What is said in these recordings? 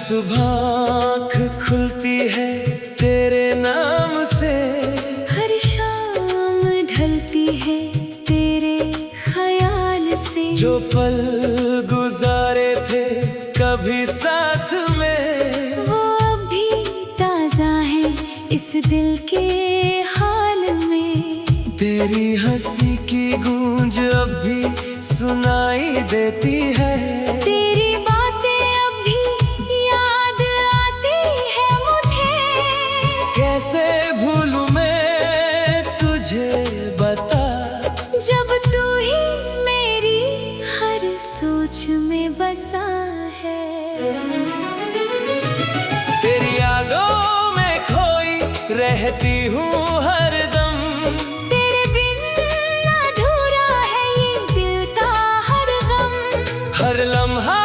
सुबह आँख खुलती है तेरे नाम से, हर शाम ढलती है तेरे ख्याल से। जो पल गुजारे थे कभी साथ में, वो अभी ताजा है इस दिल के हाल में। तेरी हंसी की गूंज अब भी सुनाई देती है, तेरी बातें अब भी याद आती है मुझे। कैसे भूलूं मैं तुझे बता, जब तू ही मेरी हर सोच में बसा है। तेरी यादों में खोई रहती हूँ हरदम, तेरे बिन अधूरा है ये दिल का हर गम। हर लम्हा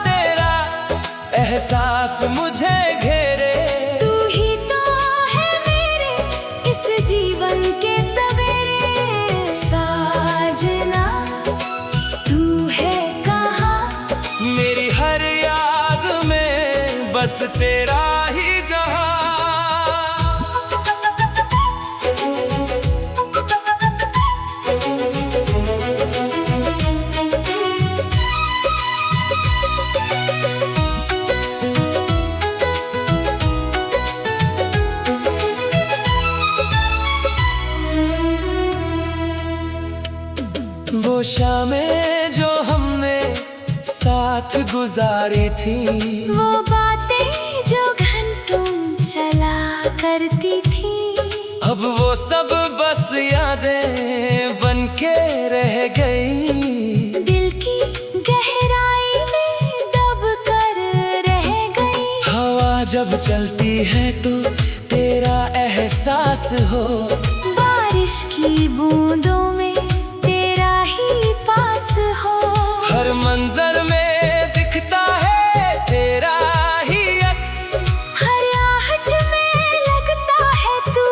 तेरा एहसास मुझे घेरे। तू ही तो है मेरे इस जीवन के सवेरे। साजना तू है कहाँ, मेरी हर याद में बस तेरा ही जहां। वो शामें जो हमने साथ गुजारी थी, वो बातें जो घंटों चला करती थी। अब वो सब बस यादें बन के रह गई। दिल की गहराई में दब कर रह गई। हवा जब चलती है तो तेरा एहसास हो, बारिश की बूंदों में तेरा ही पास हो। हर मंजर में दिखता है तेरा ही अक्स। हर आहट में लगता है तू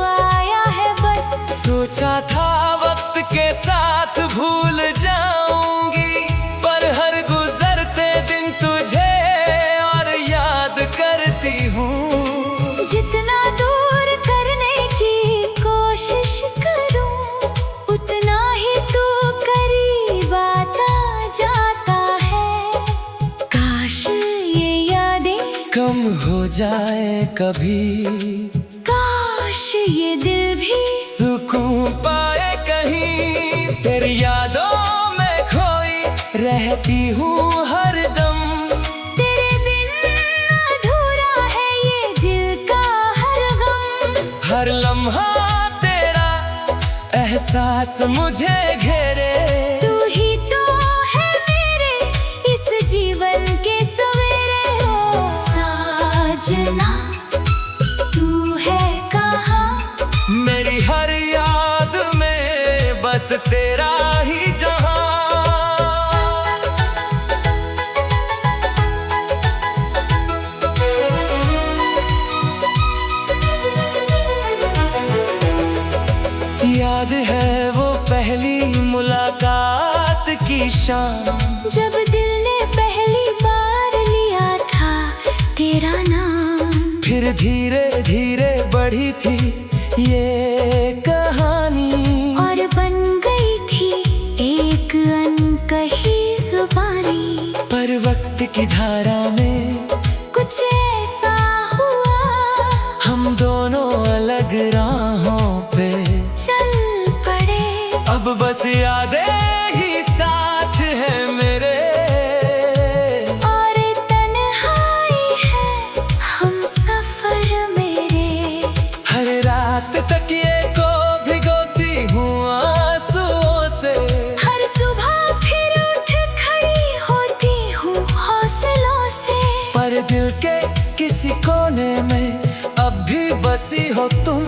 आया है बस। सोचा था वक्त के साथ भूल जाऊंगी, पर हर गुजरते दिन तुझे और याद करती हूँ। जितना दूर करने की कोशिश करूं, उतना ही तू करीब आता जाता है। काश ये यादें कम हो जाए कभी, काश ये दिल भी सुकून पाए कहीं। तेरी यादों में खोई रहती हूँ हरदम, तेरे बिन अधूरा है ये दिल का हर गम। हर लम्हा तेरा एहसास मुझे घेरे। तू ही तो है मेरे इस जीवन के सवेरे। ओ साजना तू है कहाँ, मेरी हर याद में बस तेरा ही जहां। याद है वो पहली मुलाकात की शाम, जब दिल ने पहली बार लिया था तेरा नाम। फिर धीरे धीरे बढ़ी थी ये कहानी, और बन गई थी एक अनकही जुबानी। पर वक्त की धारा में कुछ ऐसा हुआ, हम दोनों अलग राहों पे चल पड़े। अब बस यादें ही साथ है मेरे, और तन्हाई है हम सफर मेरे। हर रात तकिए को भिगोती हूँ आंसुओं से। हर सुबह फिर उठ खड़ी होती हूँ हौसलों से। पर दिल के किसी कोने में अब भी बसी हो तुम,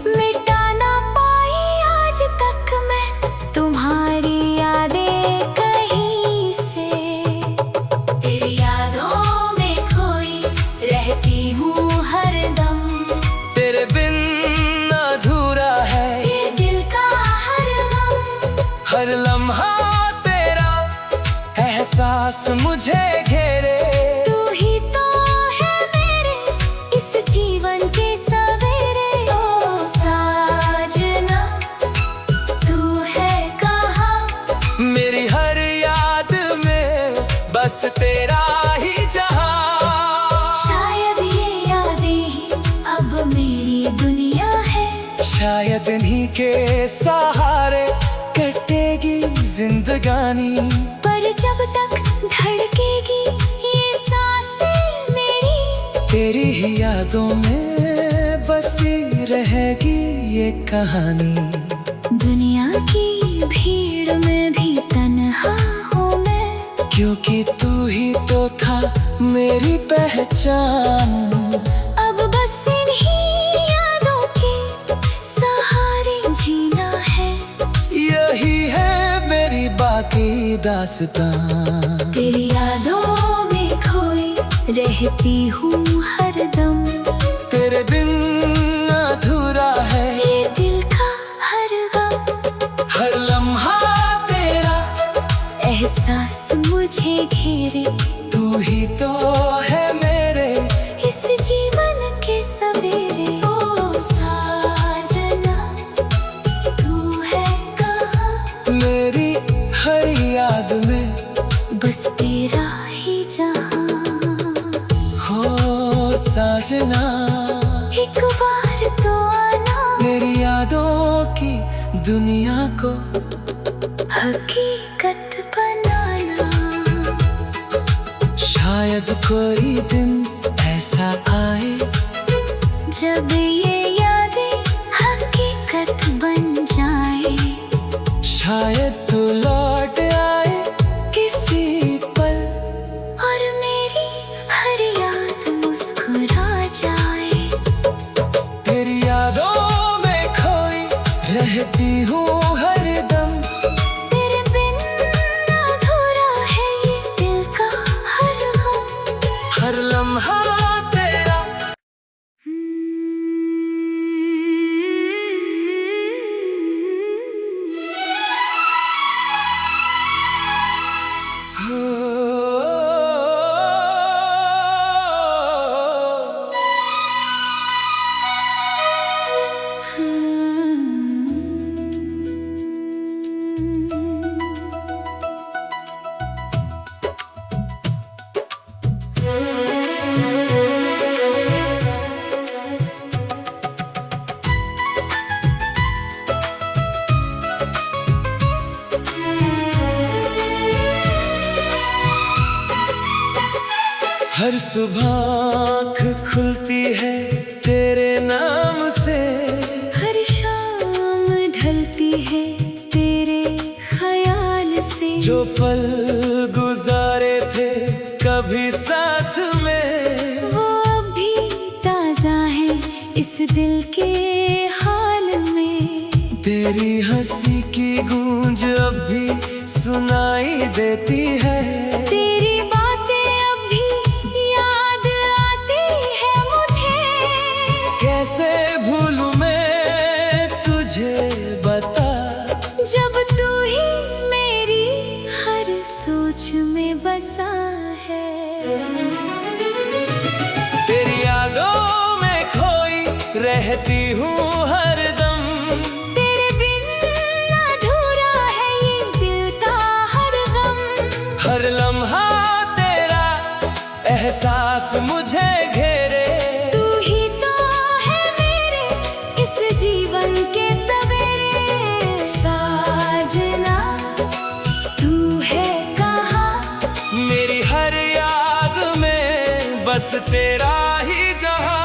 मिटा ना पाई आज तक मैं तुम्हारी यादें कहीं से। तेरी यादों में खोई रहती हूँ हरदम, तेरे बिन अधूरा है ये दिल का हर गम। हर लम्हा तेरा एहसास मुझे घेरे। तू ही तो शायद इन्हीं के सहारे कटेगी जिंदगानी। पर जब तक धड़केगी ये सांसें मेरी, तेरी ही यादों में बसी रहेगी ये कहानी। दुनिया की भीड़ में भी तन्हा हूँ मैं, क्योंकि तू ही तो था मेरी पहचान। अब बस इन्हीं यादों के सहारे जीना है। यही है मेरी बाकी दास्तां। तेरी यादों में खोई रहती हूँ हरदम, तेरे बिन अधूरा है ये दिल का हर गम। हर लम्हा तेरा एहसास मुझे घेरे, तू ही तो है मेरे इस जीवन के सवेरे। ओ साजना तू है कहाँ, मेरी हर याद में बस तेरा ही जहाँ। हो साजना, एक बार तो आना, मेरी यादों की दुनिया को हकीकत बनाना। शायद कोई दिन ऐसा आए जब ये यादें हकीकत बन जाए, शायद तू लौट आए किसी पल और मेरी हर याद मुस्कुरा जाए। तेरी यादों में खोई रहती हूँ हरदम, तेरे बिन अधूरा है ये दिल का हर गम। हर लम्हा तेरा। हर सुबह आँख खुलती है तेरे नाम से, हर शाम ढलती है तेरे ख्याल से। जो पल गुजारे थे कभी साथ में, वो अभी ताजा है इस दिल के हाल में। तेरी हंसी की गूंज अब भी सुनाई देती है। तेरी बातें अब भी याद आती है मुझे। कैसे भूलूं मैं तुझे बता, जब तू ही मेरी हर सोच में बसा है। तेरी यादों में खोई रहती हूँ हरदम, तेरे बिन अधूरा है ये दिल का हर गम। हर लम्हा तेरा एहसास मुझे घेरे। तू ही तो है मेरे इस जीवन के सवेरे। साजना तू है कहाँ, मेरी हर याद में बस तेरा ही जहां।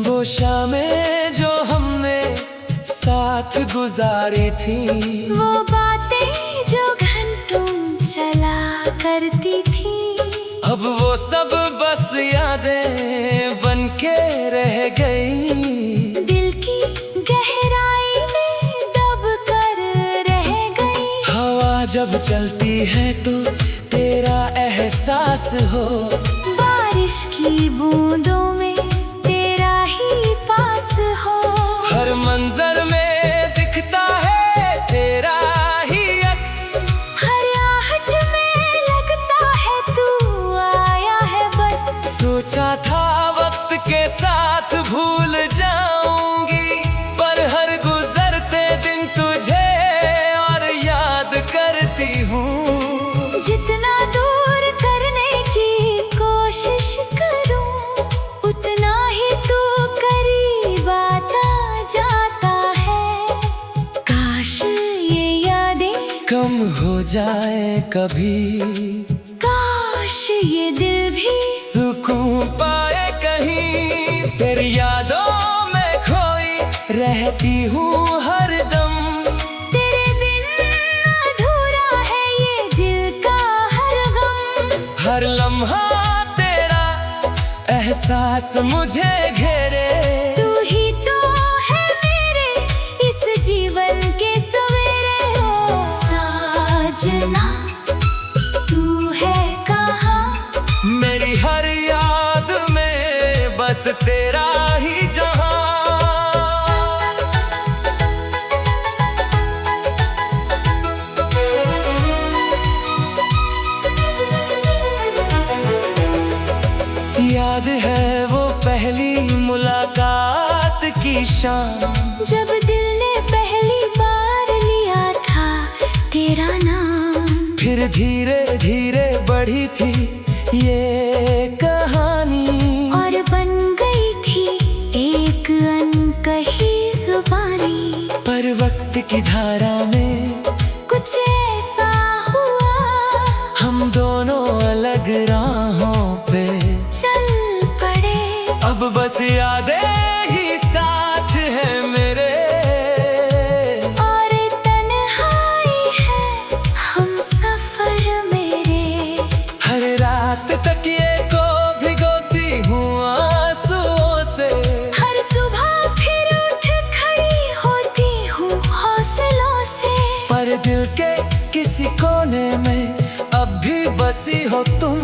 वो शामें जो हमने साथ गुजारी थी, वो बातें जो घंटों चला करती थी। अब वो सब बस यादें बनके रह गई। दिल की गहराई में दब कर रह गई। हवा जब चलती है तो तेरा एहसास हो, बारिश की बूंदों में तेरा ही पास हो। हर मंजर में दिखता है तेरा ही अक्स। हर आहट में लगता है तू आया है बस। सोचा था वक्त के साथ भूल जाऊंगी, पर हर गुजरते दिन तुझे और याद करती हूँ। जितना दूर करने की कोशिश करूं, उतना ही तू करीब आता जाता है। काश ये यादें कम हो जाए कभी, काश ये दिल भी सुकून पाए कहीं। तेरी यादों में खोई रहती हूँ हरदम, तेरे बिन अधूरा है ये दिल का हर गम। हर लम्हा तेरा एहसास मुझे घेरे। तू ही तो है मेरे इस जीवन के सवेरे। ओ साजना तू है कहाँ, मेरी हर याद में बस तेरा ही जहां। याद है वो पहली मुलाकात की शाम, जब दिल ने पहली बार लिया था तेरा नाम। फिर धीरे धीरे बढ़ी थी ये कहानी, और बन गई थी एक अनकही जुबानी। पर वक्त की धारा में कुछ ऐसा हुआ, हम दोनों अलग राहों पे चल पड़े। अब बस यादें ही साथ है मेरे, और तन्हाई है हम सफर मेरे। हर रात तकिए को भिगोती हूँ आंसुओं से। हर सुबह फिर उठ खड़ी होती हूँ हौसलों से। पर दिल के किसी कोने में अब भी बसी हो तुम,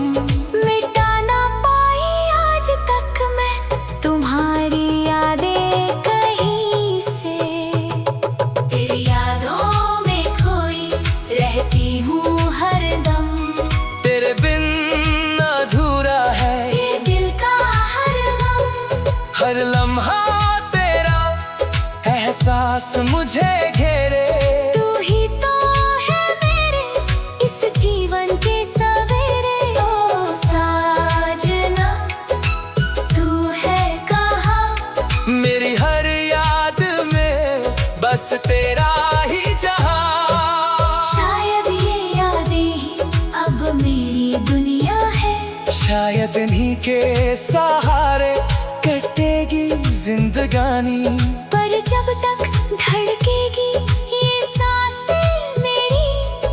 मिटा ना पाई आज तक मैं तुम्हारी यादें कहीं से। तेरी यादों में खोई रहती हूँ हरदम, तेरे बिन अधूरा है ये दिल का हर गम। हर लम्हा तेरा एहसास मुझे घेरे। तू ही तो है मेरे इस जीवन के सवेरे। ओ साजना तू है कहाँ, मेरी हर याद में बस तेरा ही जहां। शायद ये यादें ही अब मेरी दुनिया है। शायद इन्हीं के सहारे कटेगी जिंदगानी, पर जब तक धड़केगी ये सांसें मेरी,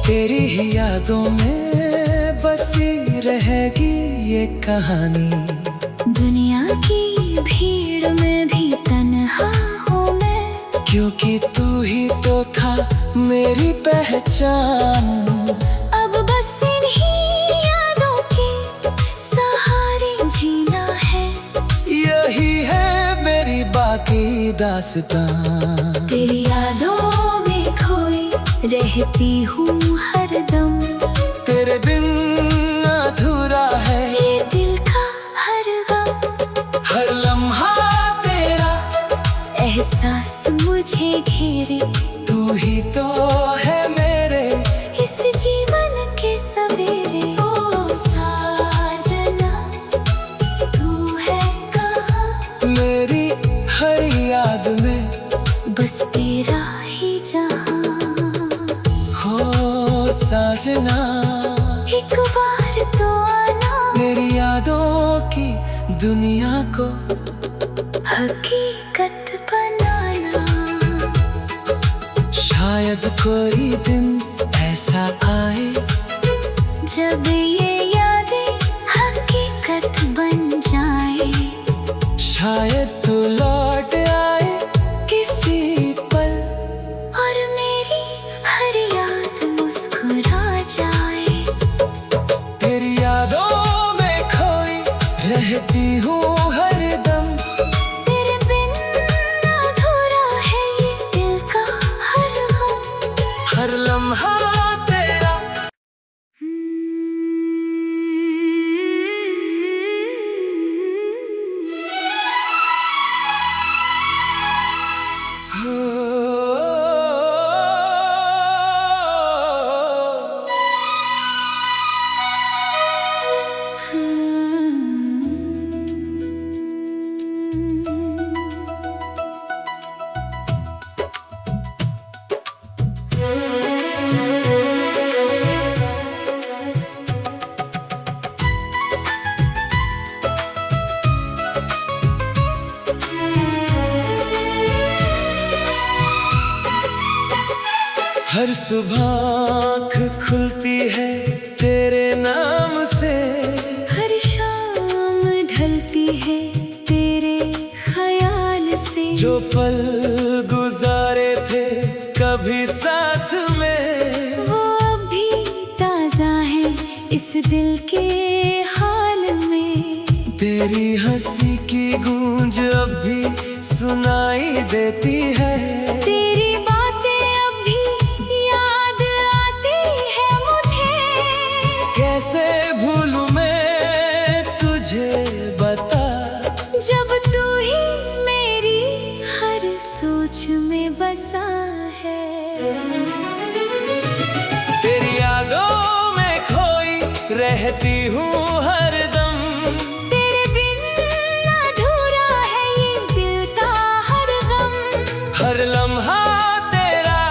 तेरी ही यादों में बसी रहेगी ये कहानी। दुनिया की भीड़ में भी तन्हा हूँ मैं, क्योंकि तू ही तो था मेरी पहचान। अब बस इन्हीं यादों के सहारे जीना है। यही है मेरी बाकी दास्तां, तेरी यादों में खोई रहती हूँ हरदम, तेरे बिन अधूरा है ये दिल का हर गम। हर लम्हा तेरा एहसास मुझे घेरे, तू ही तो है मेरे इस जीवन के सवेरे। ओ साजना तू है कहाँ, मेरी हर याद में बस तेरा ही जहां। हो साजना, एक बार तो आना, मेरी यादों की दुनिया को हकीकत बनाना। शायद कोई दिन ऐसा आए जब ये यादें हकीकत बन जाए, शायद तू लौट आए किसी पल, और मेरी हर याद मुस्कुरा जाए। तेरी यादों में खोई रहती हूँ हरदम, तेरे बिन अधूरा है ये दिल का हर गम। हर लम्हा तेरा। सुबह आँख खुलती है तेरे नाम से, हर शाम ढलती है तेरे ख्याल से। जो पल गुजारे थे कभी साथ में, वो अभी ताजा है इस दिल के हाल में। तेरी हंसी की गूंज अब भी सुनाई देती है, तेरी बातें अब भी याद आती है मुझे। कैसे भूलूं मैं तुझे बता, जब तू ही मेरी हर सोच में बसा है। तेरी यादों में खोई रहती हूँ हरदम, तेरे बिन अधूरा है ये दिल का हर गम। हर लम्हा तेरा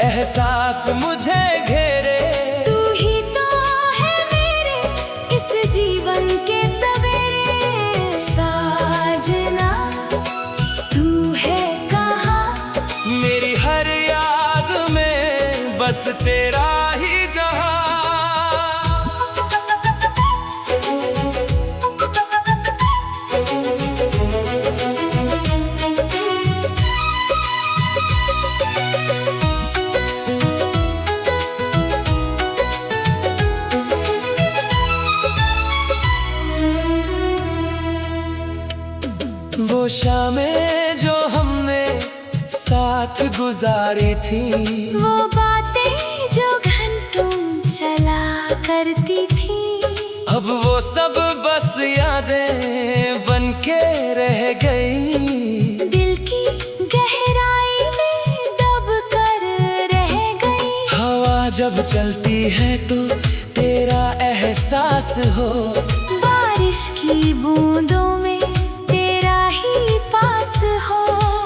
एहसास मुझे घेरे। तू ही तो है मेरे इस जीवन के सवेरे। साजना तू है कहाँ, मेरी हर याद में बस तेरा ही जहां। वो शामें जो हमने साथ गुजारी थी, वो बातें जो घंटों चला करती थी। अब वो सब बस यादें बन के रह गई। दिल की गहराई में दब कर रह गई। हवा जब चलती है तो तेरा एहसास हो, बारिश की बूंदों में तेरा ही पास हो।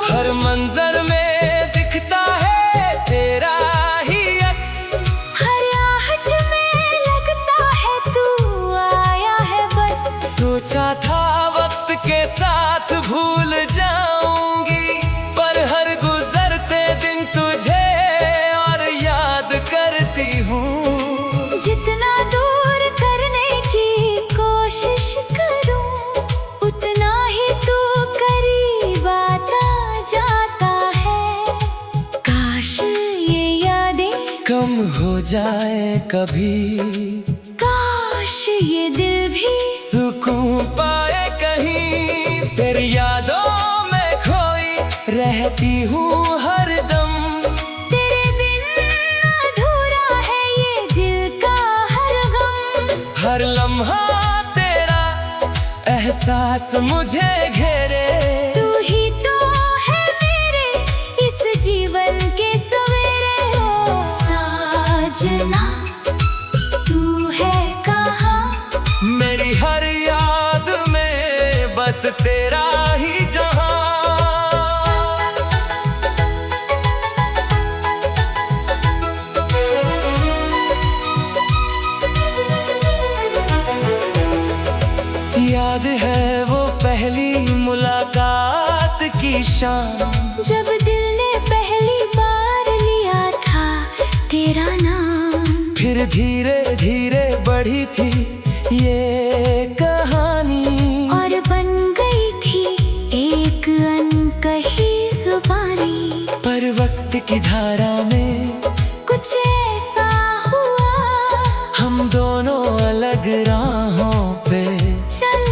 हर मंजर में दिखता है तेरा ही अक्स। हर आहट में लगता है तू आया है बस। सोचा था वक्त के साथ भूल जाऊंगी, पर हर गुजरते दिन तुझे और याद करती हूँ। जितना दूर करने की कोशिश करूं, उतना ही तू करीब आता जाता है। काश ये यादें कम हो जाए कभी, काश ये दिल भी सुकून पाए कहीं। तेरी यादों में खोई रहती हूँ हरदम, तेरे बिन अधूरा है ये दिल का हर गम। हर लम्हा तेरा एहसास मुझे घेरे। तू ही तो है मेरे इस जीवन के सवेरे। ओ साजना तू है कहाँ, मेरी हर याद में बस तेरा ही जहां। याद है वो पहली मुलाकात की शाम, जब दिल ने पहली बार लिया था तेरा नाम। फिर धीरे धीरे बढ़ी थी ये कहानी, और बन गई थी एक अनकही जुबानी। पर वक्त की धारा में कुछ ऐसा हुआ, हम दोनों अलग राहों पे चल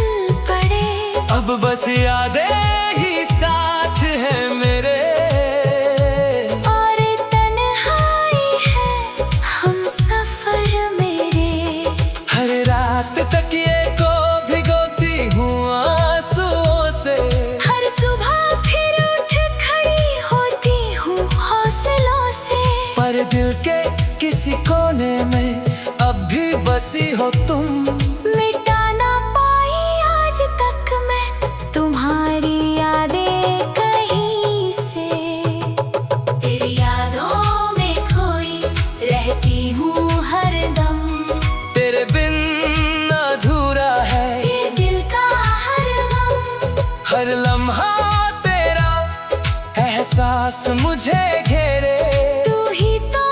पड़े। अब बस यादें ही साथ है मेरे, और तन्हाई है हम सफर मेरे। हर रात तकिए को भिगोती हूँ आंसुओं से। हर सुबह फिर उठ खड़ी होती हूँ हौसलों से। पर दिल के किसी कोने में अब भी बसी हो तुम, मिटा ना पाई आज तक मैं तुम्हारी यादें कहीं से। तेरी यादों में खोई रहती हूँ हरदम, तेरे बिन अधूरा है ये दिल का हर गम। हर लम्हा तेरा एहसास मुझे घेरे। तू ही तो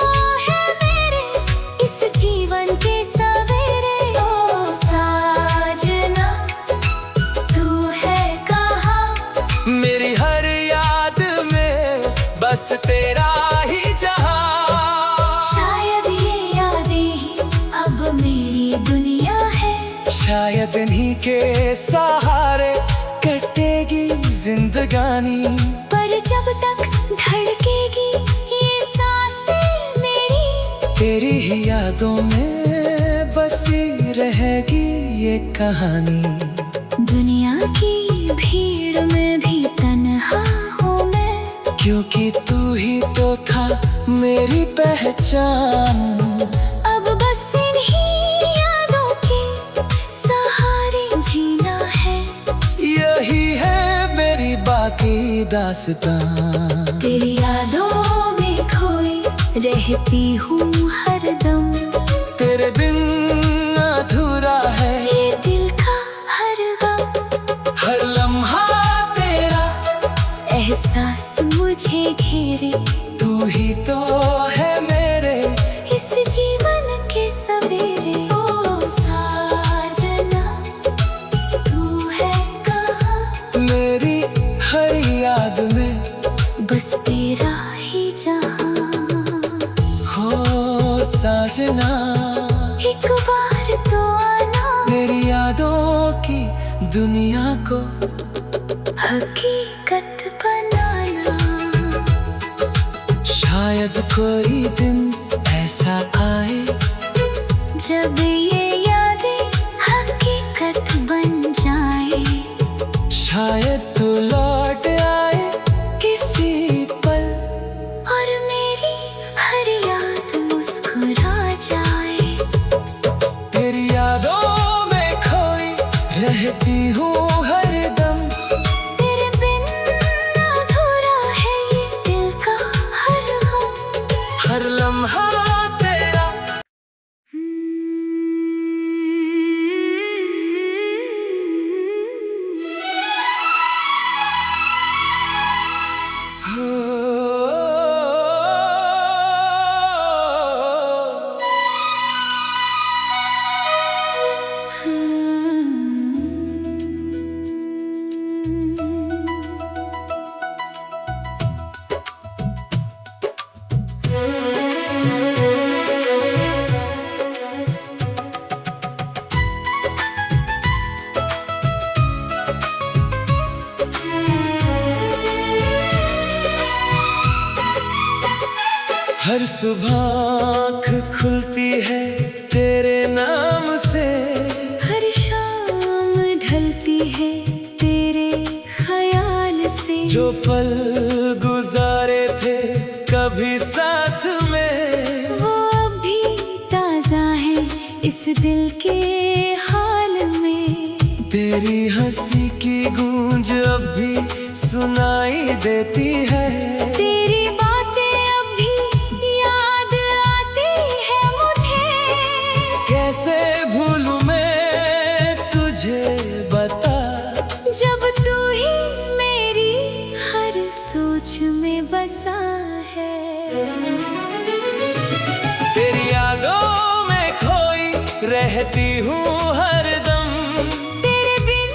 शायद इन्हीं के सहारे कटेगी जिंदगानी। पर जब तक धड़केगी ये सांसें मेरी, तेरी ही यादों में बसी रहेगी ये कहानी। दुनिया की भीड़ में भी तन्हा हूँ मैं, क्योंकि तू ही तो था मेरी पहचान। अब बस इन्हीं यादों के सहारे जीना है। यही है मेरी बाकी दास्तां। तेरी यादों में खोई रहती हूँ हरदम, तेरे बिन अधूरा है ये दिल का हर गम। हर लम्हा तेरा एहसास मुझे घेरे, तू ही तो है मेरे इस जीवन के सवेरे। ओ साजना तू है कहाँ, मेरी हर याद में बस तेरा ही जहाँ। हो साजना, एक बार तो आना, मेरी यादों की दुनिया को हकीकत बनाना। शायद कोई दिन ऐसा आए जब ये यादें हकीकत बन जाए, शायद तू लौट आए किसी पल और मेरी हर याद मुस्कुरा जाए। तेरी यादों में खोई रहती हूँ हरदम, तेरे बिन अधूरा है ये दिल का हर गम। हर लम्हा तेरा। हर सुबह आँख खुलती है तेरे नाम से, हर शाम ढलती है तेरे ख्याल से। जो पल गुजारे थे कभी साथ में, वो अभी ताजा है इस दिल के हाल में। तेरी हंसी की गूंज अब भी सुनाई देती है, तेरी बातें अब भी याद आती है मुझे। कैसे भूलूं मैं तुझे बता, जब तू ही मेरी हर सोच में बसा है। तेरी यादों में खोई रहती हूँ हरदम, तेरे बिन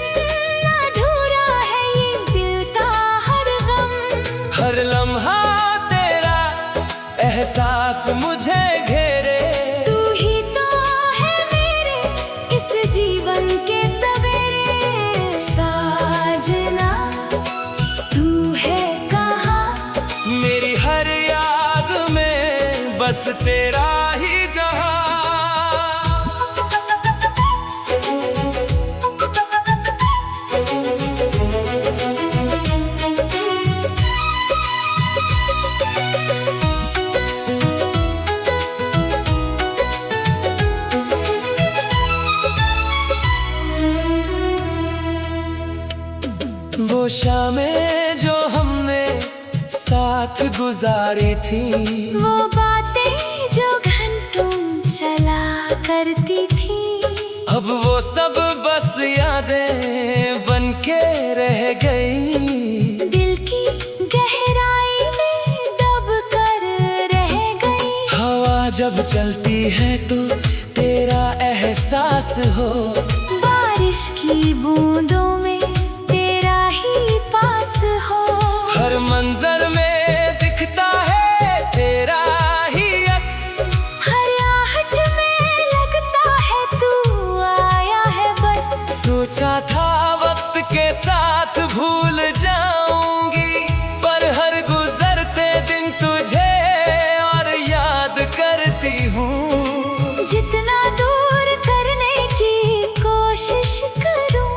अधूरा है ये दिल का हर गम। हर लम्हा तेरा एहसास मुझे घेरे, तू ही तो है मेरे इस जीवन के सवेरे। साजना तू है कहाँ, मेरी हर याद में बस तेरा ही जहां। वो शामें जो हमने साथ गुजारी थी, वो बातें जो घंटों चला करती थी। अब वो सब बस यादें बन के रह गई, दिल की गहराई में दब कर रह गई। हवा जब चलती है तो तेरा एहसास हो, बारिश की बूंदों में तेरा ही पास हो। हर मंजर में दिखता है तेरा ही अक्स, हर आहट में लगता है तू आया है बस। सोचा था वक्त के साथ भूल जाऊंगी, पर हर गुजरते दिन तुझे और याद करती हूँ। जितना दूर करने की कोशिश करूं,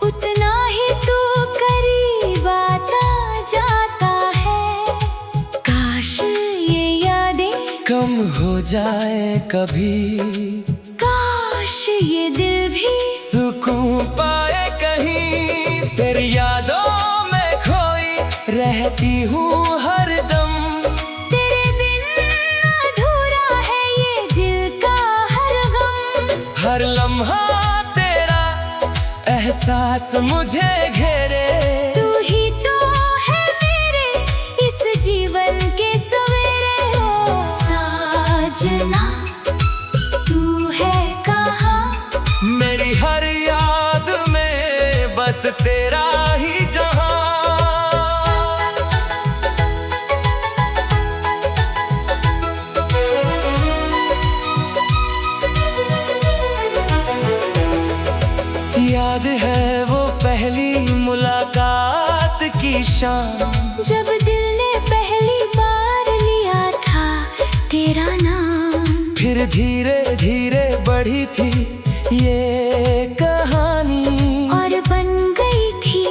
उतना ही तू करीब आता जाता है। काश ये यादें कम हो जाए कभी, काश ये दिल भी सुकून पाए कहीं। तेरी यादों में खोई रहती हूँ हरदम, तेरे बिन अधूरा है ये दिल का हर गम। हर लम्हा तेरा एहसास मुझे घेरे। तू ही तो है मेरे इस जीवन के सवेरे। ओ साजना तू है कहाँ, मेरी हर याद में बस तेरा ही जहां। याद है वो पहली मुलाकात की शाम, जब दिल ने पहली बार लिया था तेरा नाम। फिर धीरे धीरे बढ़ी थी ये कहानी, और बन गई थी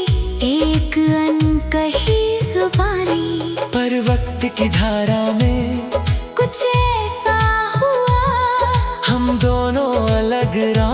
एक अनकही जुबानी। पर वक्त की धारा में कुछ ऐसा हुआ, हम दोनों अलग राह